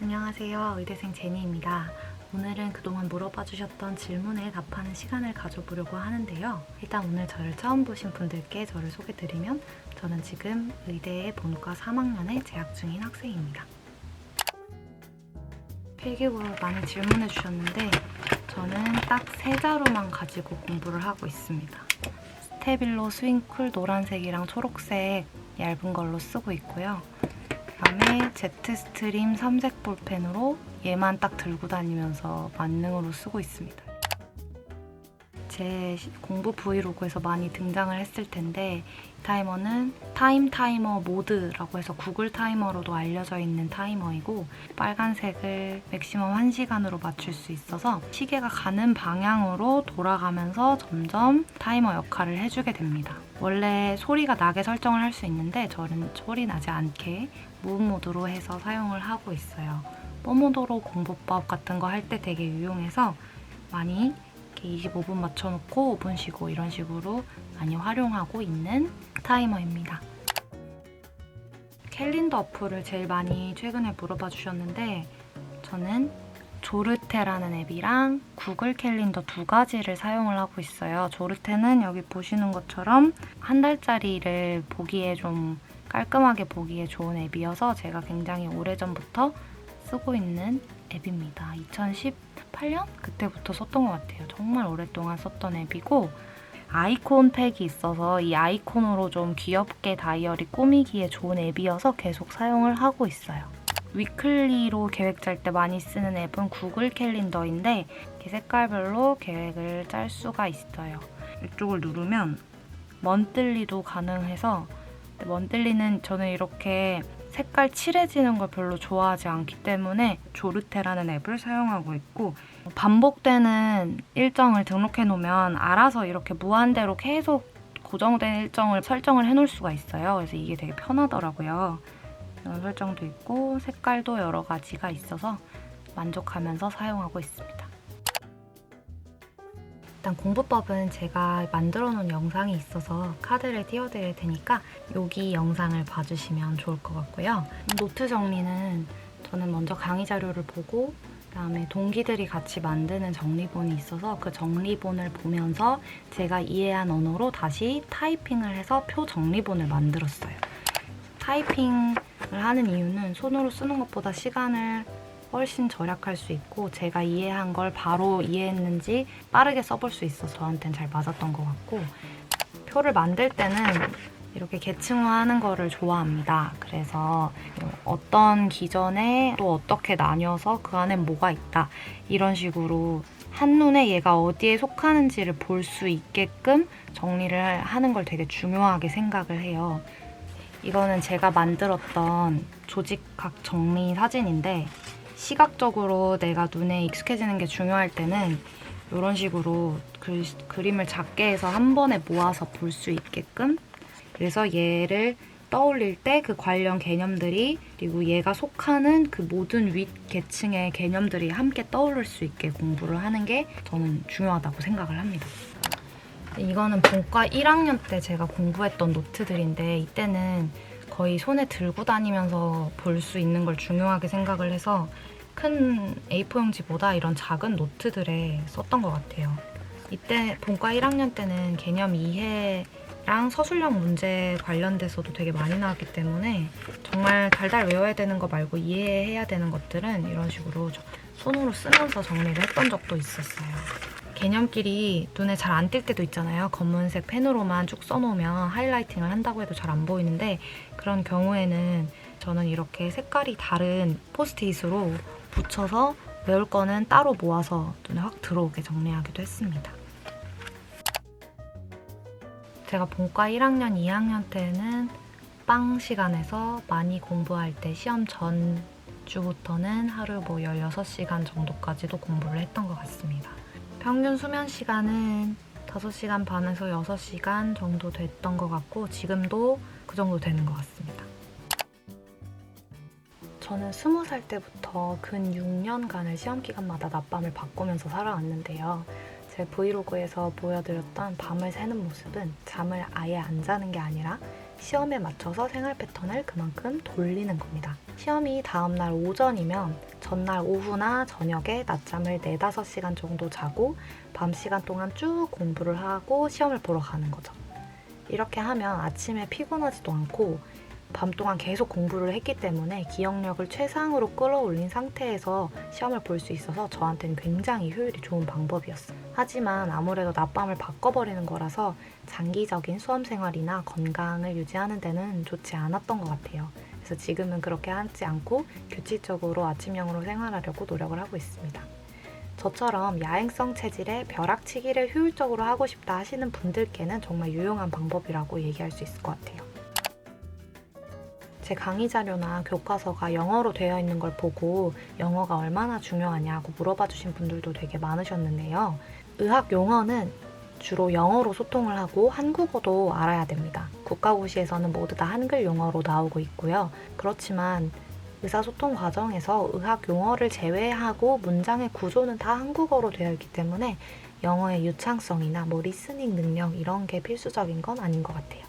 안녕하세요. 의대생 제니입니다. 오늘은 그동안 물어봐 주셨던 질문에 답하는 시간을 가져보려고 하는데요. 일단 오늘 저를 처음 보신 분들께 저를 소개드리면 저는 지금 의대의 본과 3학년에 재학 중인 학생입니다. 필기로 많이 질문해 주셨는데 저는 딱 세 자루만 가지고 공부를 하고 있습니다. 스테빌로 스윙쿨 노란색이랑 초록색 얇은 걸로 쓰고 있고요. 그다음에 제트스트림 3색 볼펜으로 얘만 딱 들고 다니면서 만능으로 쓰고 있습니다. 제 공부 브이로그에서 많이 등장을 했을 텐데 이 타이머는 타이머 모드라고 해서 구글 타이머로도 알려져 있는 타이머이고 빨간색을 맥시멈 1시간으로 맞출 수 있어서 시계가 가는 방향으로 돌아가면서 점점 타이머 역할을 해주게 됩니다. 원래 소리가 나게 설정을 할 수 있는데 저는 소리 나지 않게 무음 모드로 해서 사용을 하고 있어요. 뽀모도로 공부법 같은 거 할 때 되게 유용해서 많이 25분 맞춰놓고 5분 쉬고 이런 식으로 많이 활용하고 있는 타이머입니다. 캘린더 어플을 제일 많이 최근에 물어봐 주셨는데 저는 조르테라는 앱이랑 구글 캘린더 두 가지를 사용을 하고 있어요. 조르테는 여기 보시는 것처럼 한 달짜리를 보기에 좀 깔끔하게 보기에 좋은 앱이어서 제가 굉장히 오래전부터 쓰고 있는 앱입니다. 2018년? 그때부터 썼던 것 같아요. 정말 오랫동안 썼던 앱이고 아이콘 팩이 있어서 이 아이콘으로 좀 귀엽게 다이어리 꾸미기에 좋은 앱이어서 계속 사용을 하고 있어요. 위클리로 계획 짤 때 많이 쓰는 앱은 구글 캘린더인데 이렇게 색깔별로 계획을 짤 수가 있어요. 이쪽을 누르면 먼틀리도 가능해서 먼틀리는 저는 이렇게 색깔 칠해지는 걸 별로 좋아하지 않기 때문에 조르테라는 앱을 사용하고 있고 반복되는 일정을 등록해 놓으면 알아서 이렇게 무한대로 계속 고정된 일정을 설정을 해 놓을 수가 있어요. 그래서 이게 되게 편하더라고요. 이런 설정도 있고 색깔도 여러 가지가 있어서 만족하면서 사용하고 있습니다. 일단 공부법은 제가 만들어 놓은 영상이 있어서 카드를 띄워드릴 테니까 여기 영상을 봐주시면 좋을 것 같고요. 노트 정리는 저는 먼저 강의 자료를 보고 그다음에 동기들이 같이 만드는 정리본이 있어서 그 정리본을 보면서 제가 이해한 언어로 다시 타이핑을 해서 표 정리본을 만들었어요. 타이핑을 하는 이유는 손으로 쓰는 것보다 시간을 훨씬 절약할 수 있고 제가 이해한 걸 바로 이해했는지 빠르게 써볼 수 있어서 저한테는 잘 맞았던 것 같고 표를 만들 때는 이렇게 계층화하는 거를 좋아합니다. 그래서 어떤 기전에 또 어떻게 나뉘어서 그 안에 뭐가 있다 이런 식으로 한눈에 얘가 어디에 속하는지를 볼 수 있게끔 정리를 하는 걸 되게 중요하게 생각을 해요. 이거는 제가 만들었던 조직각 정리 사진인데 시각적으로 내가 눈에 익숙해지는 게 중요할 때는 이런 식으로 그림을 작게 해서 한 번에 모아서 볼 수 있게끔 그래서 얘를 떠올릴 때 그 관련 개념들이 그리고 얘가 속하는 그 모든 윗 계층의 개념들이 함께 떠오를 수 있게 공부를 하는 게 저는 중요하다고 생각을 합니다. 이거는 본과 1학년 때 제가 공부했던 노트들인데 이때는 거의 손에 들고 다니면서 볼 수 있는 걸 중요하게 생각을 해서 큰 A4용지보다 이런 작은 노트들에 썼던 것 같아요. 이때 본과 1학년 때는 개념 이해랑 서술형 문제 관련돼서도 되게 많이 나왔기 때문에 정말 달달 외워야 되는 거 말고 이해해야 되는 것들은 이런 식으로 손으로 쓰면서 정리를 했던 적도 있었어요. 개념끼리 눈에 잘 안 띌 때도 있잖아요. 검은색 펜으로만 쭉 써놓으면 하이라이팅을 한다고 해도 잘 안 보이는데 그런 경우에는 저는 이렇게 색깔이 다른 포스트잇으로 붙여서 외울 거는 따로 모아서 눈에 확 들어오게 정리하기도 했습니다. 제가 본과 1학년, 2학년 때는 빵 시간에서 많이 공부할 때 시험 전 주부터는 하루 16시간 정도까지도 공부를 했던 것 같습니다. 평균 수면 시간은 5시간 반에서 6시간 정도 됐던 것 같고 지금도 그 정도 되는 것 같습니다. 저는 20살 때부터 근 6년간을 시험기간마다 낮밤을 바꾸면서 살아왔는데요. 제 브이로그에서 보여드렸던 밤을 새는 모습은 잠을 아예 안 자는 게 아니라 시험에 맞춰서 생활 패턴을 그만큼 돌리는 겁니다. 시험이 다음날 오전이면 전날 오후나 저녁에 낮잠을 4, 5시간 정도 자고 밤 시간 동안 쭉 공부를 하고 시험을 보러 가는 거죠. 이렇게 하면 아침에 피곤하지도 않고 밤 동안 계속 공부를 했기 때문에 기억력을 최상으로 끌어올린 상태에서 시험을 볼 수 있어서 저한테는 굉장히 효율이 좋은 방법이었어요. 하지만 아무래도 낮밤을 바꿔버리는 거라서 장기적인 수험 생활이나 건강을 유지하는 데는 좋지 않았던 것 같아요. 그래서 지금은 그렇게 하지 않고 규칙적으로 아침형으로 생활하려고 노력을 하고 있습니다. 저처럼 야행성 체질에 벼락치기를 효율적으로 하고 싶다 하시는 분들께는 정말 유용한 방법이라고 얘기할 수 있을 것 같아요. 제 강의 자료나 교과서가 영어로 되어 있는 걸 보고 영어가 얼마나 중요하냐고 물어봐 주신 분들도 되게 많으셨는데요. 의학 용어는 주로 영어로 소통을 하고 한국어도 알아야 됩니다. 국가고시에서는 모두 다 한글 용어로 나오고 있고요. 그렇지만 의사소통 과정에서 의학 용어를 제외하고 문장의 구조는 다 한국어로 되어 있기 때문에 영어의 유창성이나 리스닝 능력 이런 게 필수적인 건 아닌 것 같아요.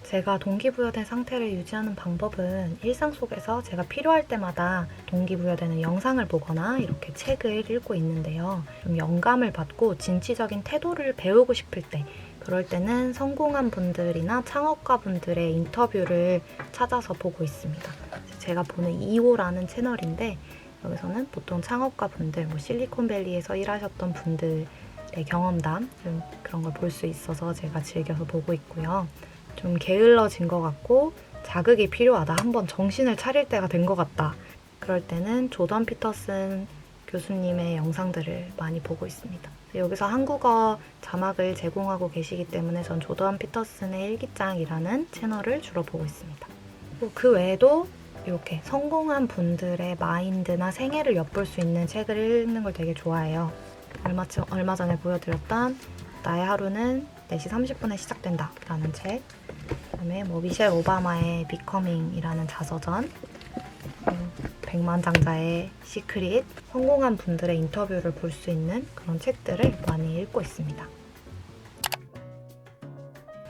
제가 동기부여된 상태를 유지하는 방법은 일상 속에서 제가 필요할 때마다 동기부여되는 영상을 보거나 이렇게 책을 읽고 있는데요. 좀 영감을 받고 진취적인 태도를 배우고 싶을 때, 그럴 때는 성공한 분들이나 창업가 분들의 인터뷰를 찾아서 보고 있습니다. 제가 보는 2호라는 채널인데 여기서는 보통 창업가 분들, 실리콘밸리에서 일하셨던 분들의 경험담 그런 걸 볼 수 있어서 제가 즐겨서 보고 있고요. 좀 게을러진 것 같고 자극이 필요하다. 한번 정신을 차릴 때가 된 것 같다. 그럴 때는 조던 피터슨 교수님의 영상들을 많이 보고 있습니다. 여기서 한국어 자막을 제공하고 계시기 때문에 전 조던 피터슨의 일기장이라는 채널을 주로 보고 있습니다. 그 외에도 이렇게 성공한 분들의 마인드나 생애를 엿볼 수 있는 책을 읽는 걸 되게 좋아해요. 얼마 전에 보여드렸던 나의 하루는 4시 30분에 시작된다 라는 책, 그다음에 미셸 오바마의 비커밍이라는 자서전, 백만장자의 시크릿, 성공한 분들의 인터뷰를 볼 수 있는 그런 책들을 많이 읽고 있습니다.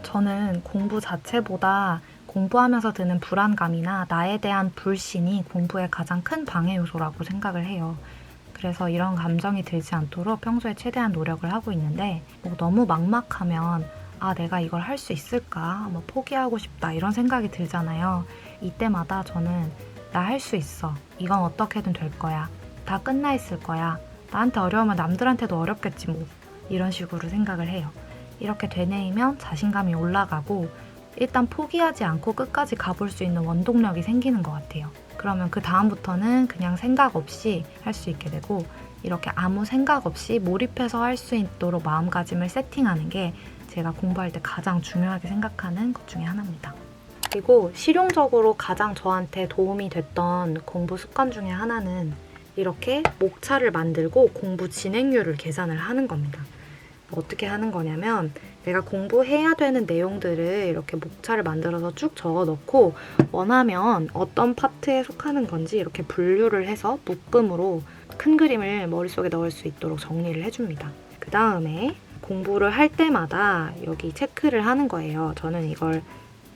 저는 공부 자체보다 공부하면서 드는 불안감이나 나에 대한 불신이 공부의 가장 큰 방해 요소라고 생각을 해요. 그래서 이런 감정이 들지 않도록 평소에 최대한 노력을 하고 있는데 너무 막막하면 내가 이걸 할 수 있을까? 포기하고 싶다 이런 생각이 들잖아요. 이때마다 저는 나 할 수 있어. 이건 어떻게든 될 거야. 다 끝나 있을 거야. 나한테 어려우면 남들한테도 어렵겠지 이런 식으로 생각을 해요. 이렇게 되뇌이면 자신감이 올라가고 일단 포기하지 않고 끝까지 가볼 수 있는 원동력이 생기는 것 같아요. 그러면 그 다음부터는 그냥 생각 없이 할 수 있게 되고 이렇게 아무 생각 없이 몰입해서 할 수 있도록 마음가짐을 세팅하는 게 제가 공부할 때 가장 중요하게 생각하는 것 중에 하나입니다. 그리고 실용적으로 가장 저한테 도움이 됐던 공부 습관 중에 하나는 이렇게 목차를 만들고 공부 진행률을 계산을 하는 겁니다. 어떻게 하는 거냐면 내가 공부해야 되는 내용들을 이렇게 목차를 만들어서 쭉 적어 넣고 원하면 어떤 파트에 속하는 건지 이렇게 분류를 해서 묶음으로 큰 그림을 머릿속에 넣을 수 있도록 정리를 해줍니다. 그 다음에 공부를 할 때마다 여기 체크를 하는 거예요. 저는 이걸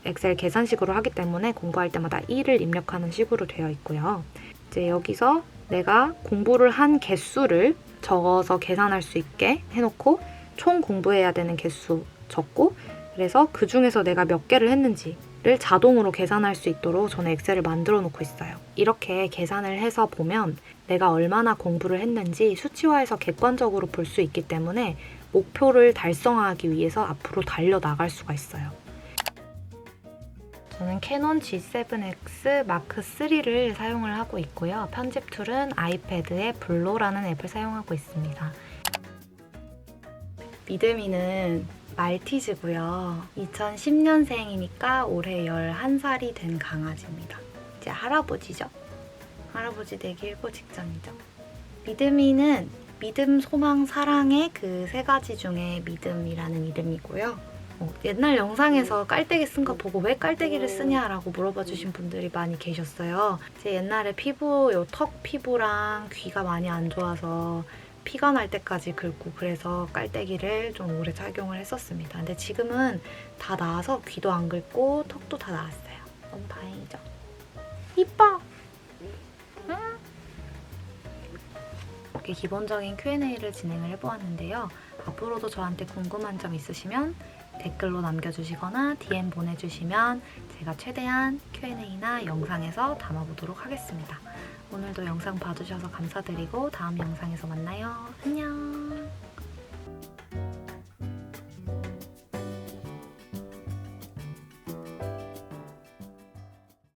엑셀 계산식으로 하기 때문에 공부할 때마다 1을 입력하는 식으로 되어 있고요. 이제 여기서 내가 공부를 한 개수를 적어서 계산할 수 있게 해놓고 총 공부해야 되는 개수 적고 그래서 그 중에서 내가 몇 개를 했는지를 자동으로 계산할 수 있도록 저는 엑셀을 만들어 놓고 있어요. 이렇게 계산을 해서 보면 내가 얼마나 공부를 했는지 수치화해서 객관적으로 볼 수 있기 때문에 목표를 달성하기 위해서 앞으로 달려나갈 수가 있어요. 저는 캐논 G7X 마크 3를 사용을 하고 있고요. 편집 툴은 아이패드의 블로라는 앱을 사용하고 있습니다. 믿음이는 말티즈고요. 2010년생이니까 올해 11살이 된 강아지입니다. 이제 할아버지죠. 할아버지 되기 일보 직전이죠. 믿음이는 믿음, 소망, 사랑의 그 3가지 중에 믿음이라는 이름이고요. 옛날 영상에서 깔때기 쓴 거 보고 왜 깔때기를 쓰냐라고 물어봐 주신 분들이 많이 계셨어요. 제 옛날에 피부, 턱 피부랑 귀가 많이 안 좋아서 피가 날 때까지 긁고 그래서 깔때기를 좀 오래 착용을 했었습니다. 근데 지금은 다 나아서 귀도 안 긁고 턱도 다 나았어요. 너무 다행이죠. 이뻐! 응? 이렇게 기본적인 Q&A를 진행을 해보았는데요. 앞으로도 저한테 궁금한 점 있으시면 댓글로 남겨주시거나 DM 보내주시면 제가 최대한 Q&A나 영상에서 담아보도록 하겠습니다. 오늘도 영상 봐주셔서 감사드리고 다음 영상에서 만나요. 안녕!